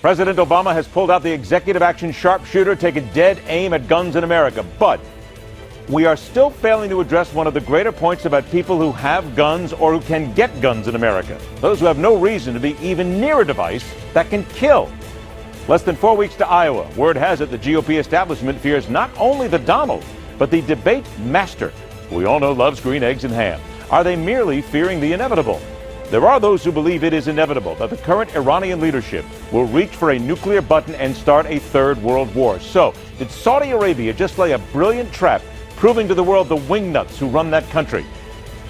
President Obama has pulled out the executive action sharpshooter, taking dead aim at guns in America. But we are still failing to address one of the greater points about people who have guns or who can get guns in America. Those who have no reason to be even near a device that can kill. Less than 4 weeks to Iowa. Word has it the GOP establishment fears not only the Donald, but the debate master, who we all know loves green eggs and ham. Are they merely fearing the inevitable? There are those who believe it is inevitable that the current Iranian leadership will reach for a nuclear button and start a third world war. So, did Saudi Arabia just lay a brilliant trap, proving to the world the wingnuts who run that country?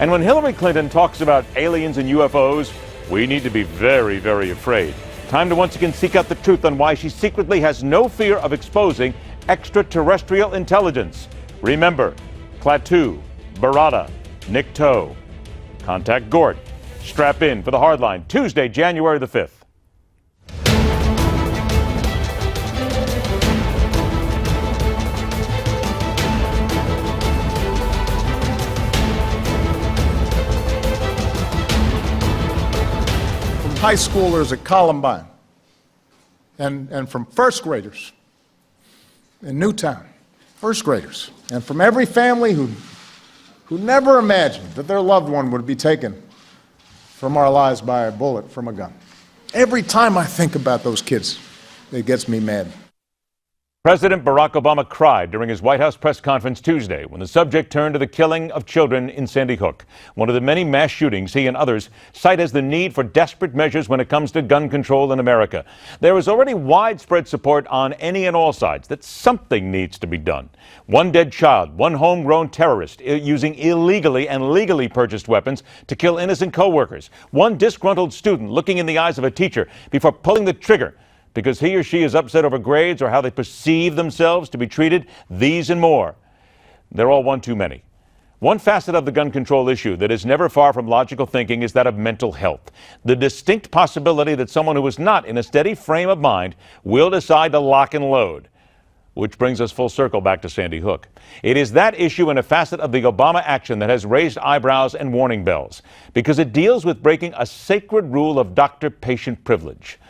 And when Hillary Clinton talks about aliens and UFOs, we need to be very, very afraid. Time to once again seek out the truth on why she secretly has no fear of exposing extraterrestrial intelligence. Remember, Klaatu, Barada, Nikto. Contact Gort. Strap in for the Hardline, Tuesday, January the 5th. From high schoolers at Columbine and from first graders in Newtown, first graders, and from every family who never imagined that their loved one would be taken from our lives by a bullet from a gun. Every time I think about those kids, it gets me mad. President Barack Obama cried during his White House press conference Tuesday when the subject turned to the killing of children in Sandy Hook, one of the many mass shootings he and others cite as the need for desperate measures when it comes to gun control in America. There is already widespread support on any and all sides that something needs to be done. One dead child, one homegrown terrorist using illegally and legally purchased weapons to kill innocent co-workers, one disgruntled student looking in the eyes of a teacher before pulling the trigger because he or she is upset over grades or how they perceive themselves to be treated, these and more. They're all one too many. One facet of the gun control issue that is never far from logical thinking is that of mental health. The distinct possibility that someone who is not in a steady frame of mind will decide to lock and load. Which brings us full circle back to Sandy Hook. It is that issue and a facet of the Obama action that has raised eyebrows and warning bells, because it deals with breaking a sacred rule of doctor-patient privilege.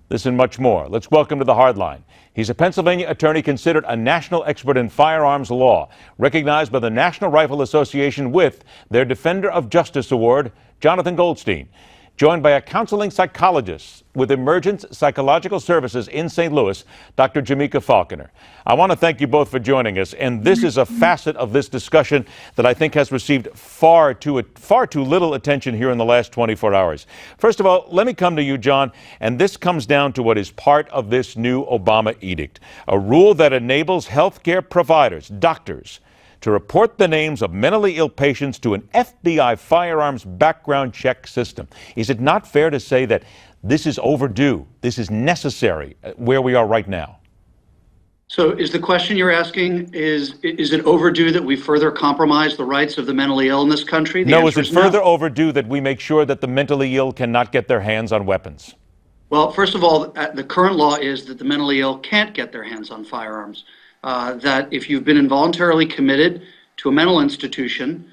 This and much more. Let's welcome to the Hardline. He's a Pennsylvania attorney considered a national expert in firearms law, recognized by the National Rifle Association with their Defender of Justice Award, Jonathan Goldstein. Joined by a counseling psychologist with Emergence Psychological Services in St. Louis, Dr. Jameca Falconer. I want to thank you both for joining us, and this is a facet of this discussion that I think has received far too little attention here in the last 24 hours. First of all, let me come to you, John, and this comes down to what is part of this new Obama edict, a rule that enables healthcare providers, doctors, to report the names of mentally ill patients to an FBI firearms background check system. Is it not fair to say that this is overdue, this is necessary where we are right now? So is the question you're asking, is it overdue that we further compromise the rights of the mentally ill in this country? No, is it further overdue that we make sure that the mentally ill cannot get their hands on weapons? Well, first of all, the current law is that the mentally ill can't get their hands on firearms. That if you've been involuntarily committed to a mental institution,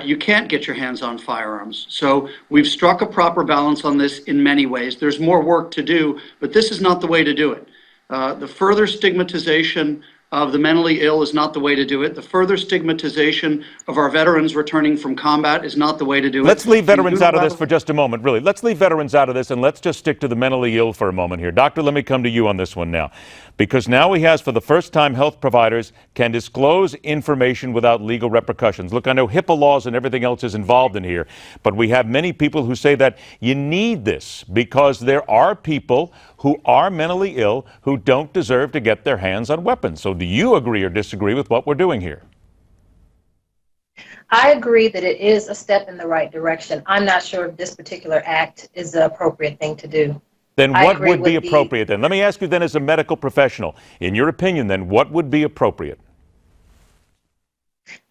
you can't get your hands on firearms. So we've struck a proper balance on this in many ways. There's more work to do, but this is not the way to do it. The further stigmatization of the mentally ill is not the way to do it. The further stigmatization of our veterans returning from combat is not the way to do it. Let's leave veterans out of this for just a moment, really. Let's leave veterans out of this, and let's just stick to the mentally ill for a moment here. Doctor, let me come to you on this one now. Because now we have, for the first time, health providers can disclose information without legal repercussions. Look, I know HIPAA laws and everything else is involved in here, but we have many people who say that you need this because there are people who are mentally ill who don't deserve to get their hands on weapons. So do you agree or disagree with what we're doing here? I agree that it is a step in the right direction. I'm not sure if this particular act is the appropriate thing to do. Then what would be appropriate then? Let me ask you then, as a medical professional, in your opinion then, what would be appropriate?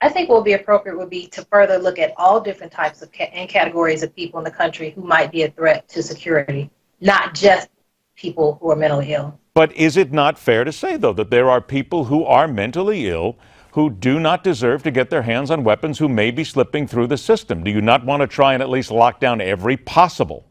I think what would be appropriate would be to further look at all different types of and categories of people in the country who might be a threat to security, not just people who are mentally ill. But is it not fair to say, though, that there are people who are mentally ill who do not deserve to get their hands on weapons, who may be slipping through the system? Do you not want to try and at least lock down every possible?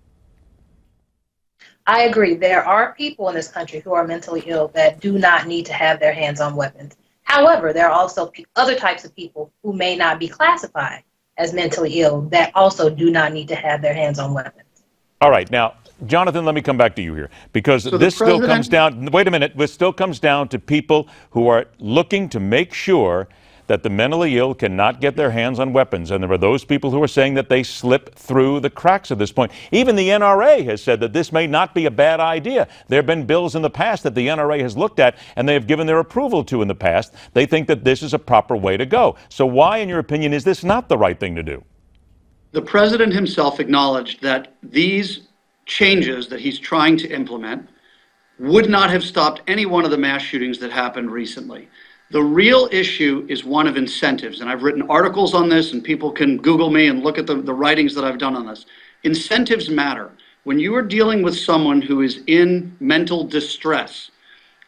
I agree. There are people in this country who are mentally ill that do not need to have their hands on weapons. However, there are also other types of people who may not be classified as mentally ill that also do not need to have their hands on weapons. All right. Now, Jonathan, let me come back to you here, because So this still comes president- down, wait a minute, this still comes down to people who are looking to make sure that the mentally ill cannot get their hands on weapons. And there are those people who are saying that they slip through the cracks at this point. Even the NRA has said that this may not be a bad idea. There have been bills in the past that the NRA has looked at and they have given their approval to in the past. They think that this is a proper way to go. So why, in your opinion, is this not the right thing to do? The president himself acknowledged that these changes that he's trying to implement would not have stopped any one of the mass shootings that happened recently. The real issue is one of incentives, and I've written articles on this, and people can Google me and look at the writings that I've done on this. Incentives matter. When you are dealing with someone who is in mental distress,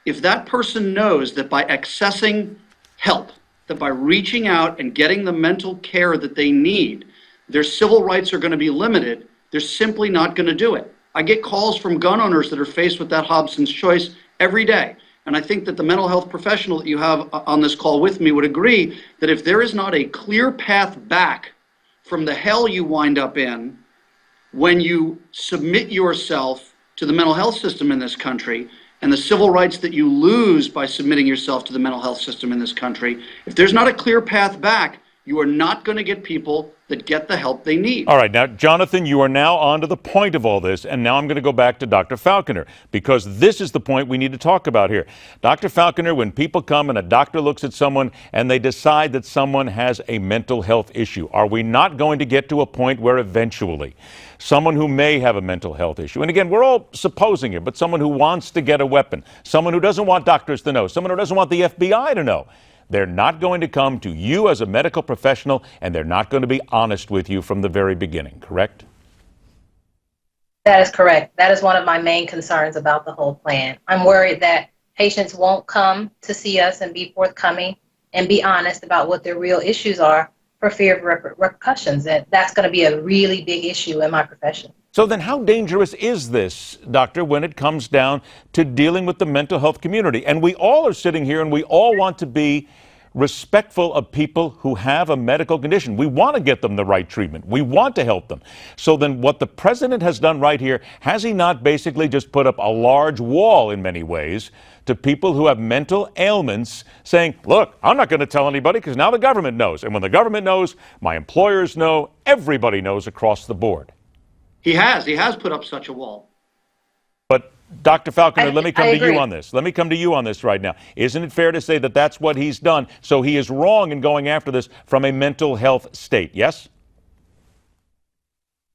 if that person knows that by accessing help, that by reaching out and getting the mental care that they need, their civil rights are going to be limited, they're simply not going to do it. I get calls from gun owners that are faced with that Hobson's choice every day. And I think that the mental health professional that you have on this call with me would agree that if there is not a clear path back from the hell you wind up in when you submit yourself to the mental health system in this country and the civil rights that you lose by submitting yourself to the mental health system in this country, if there's not a clear path back, you are not going to get people that get the help they need. All right. Now, Jonathan, you are now on to the point of all this, and now I'm going to go back to Dr. Falconer, because this is the point we need to talk about here. Dr. Falconer, when people come and a doctor looks at someone and they decide that someone has a mental health issue, are we not going to get to a point where eventually someone who may have a mental health issue, and again, we're all supposing it, but someone who wants to get a weapon, someone who doesn't want doctors to know, someone who doesn't want the FBI to know, they're not going to come to you as a medical professional, and they're not going to be honest with you from the very beginning, correct? That is correct. That is one of my main concerns about the whole plan. I'm worried that patients won't come to see us and be forthcoming and be honest about what their real issues are for fear of repercussions. And that's going to be a really big issue in my profession. So then how dangerous is this, doctor, when it comes down to dealing with the mental health community? And we all are sitting here and we all want to be respectful of people who have a medical condition. We want to get them the right treatment. We want to help them. So then what the president has done right here, has he not basically just put up a large wall in many ways to people who have mental ailments, saying, look, I'm not going to tell anybody because now the government knows. And when the government knows, my employers know, everybody knows across the board. He has put up such a wall. But Dr. Falconer, let me come to agree. you on this. Let me come to you on this right now. Isn't it fair to say that that's what he's done? So he is wrong in going after this from a mental health state, yes?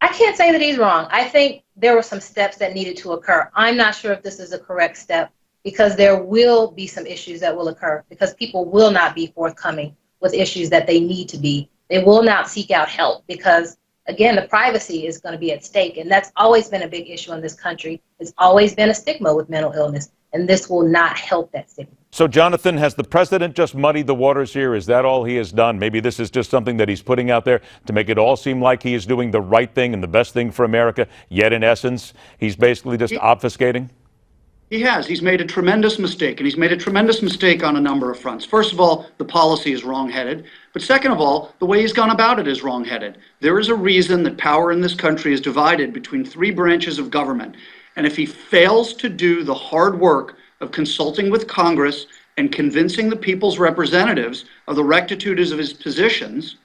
I can't say that he's wrong. I think there were some steps that needed to occur. I'm not sure if this is a correct step because there will be some issues that will occur because people will not be forthcoming with issues that they need to be. They will not seek out help because again, the privacy is going to be at stake, and that's always been a big issue in this country. It's always been a stigma with mental illness, and this will not help that stigma. So, Jonathan, has the president just muddied the waters here? Is that all he has done? Maybe this is just something that he's putting out there to make it all seem like he is doing the right thing and the best thing for America, yet in essence, he's basically just obfuscating? He has. He's made a tremendous mistake, and he's made a tremendous mistake on a number of fronts. First of all, the policy is wrong-headed. But second of all, the way he's gone about it is wrong-headed. There is a reason that power in this country is divided between three branches of government. And if he fails to do the hard work of consulting with Congress and convincing the people's representatives of the rectitude of his positions,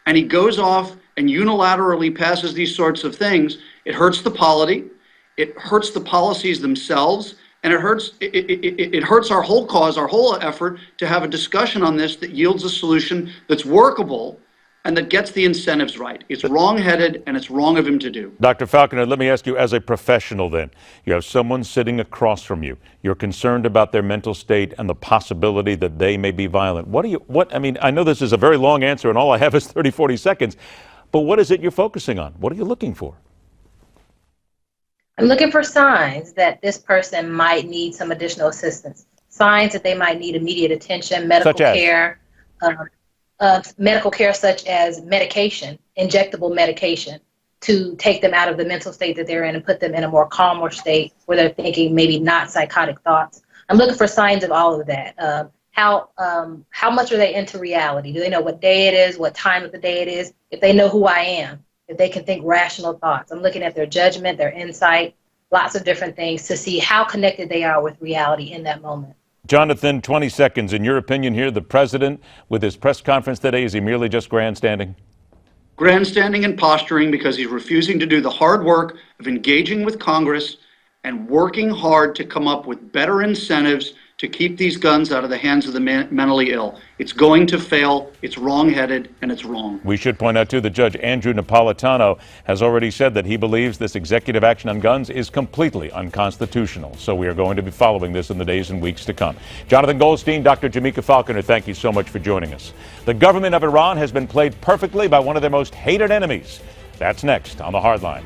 and he goes off and unilaterally passes these sorts of things, it hurts the polity, it hurts the policies themselves, and it hurts our whole cause, our whole effort to have a discussion on this that yields a solution that's workable and that gets the incentives right. It's wrong-headed, and it's wrong of him to do. Dr. Falconer, let me ask you, as a professional then, you have someone sitting across from you. You're concerned about their mental state and the possibility that they may be violent. I mean, I know this is a very long answer, and all I have is 30, 40 seconds, but what is it you're focusing on? What are you looking for? I'm looking for signs that this person might need some additional assistance, signs that they might need immediate attention, medical care, medical care such as medication, injectable medication, to take them out of the mental state that they're in and put them in a more calmer state where they're thinking maybe not psychotic thoughts. I'm looking for signs of all of that. How much are they into reality? Do they know what day it is, what time of the day it is? If they know who I am, if they can think rational thoughts. I'm looking at their judgment, their insight, lots of different things to see how connected they are with reality in that moment. Jonathan, 20 seconds. In your opinion here, the president with his press conference today, is he merely just grandstanding? Grandstanding and posturing because he's refusing to do the hard work of engaging with Congress and working hard to come up with better incentives to keep these guns out of the hands of the mentally ill. It's going to fail, it's wrong-headed, and it's wrong. We should point out, too, that Judge Andrew Napolitano has already said that he believes this executive action on guns is completely unconstitutional. So we are going to be following this in the days and weeks to come. Jonathan Goldstein, Dr. Jameca Falconer, thank you so much for joining us. The government of Iran has been played perfectly by one of their most hated enemies. That's next on The Hardline.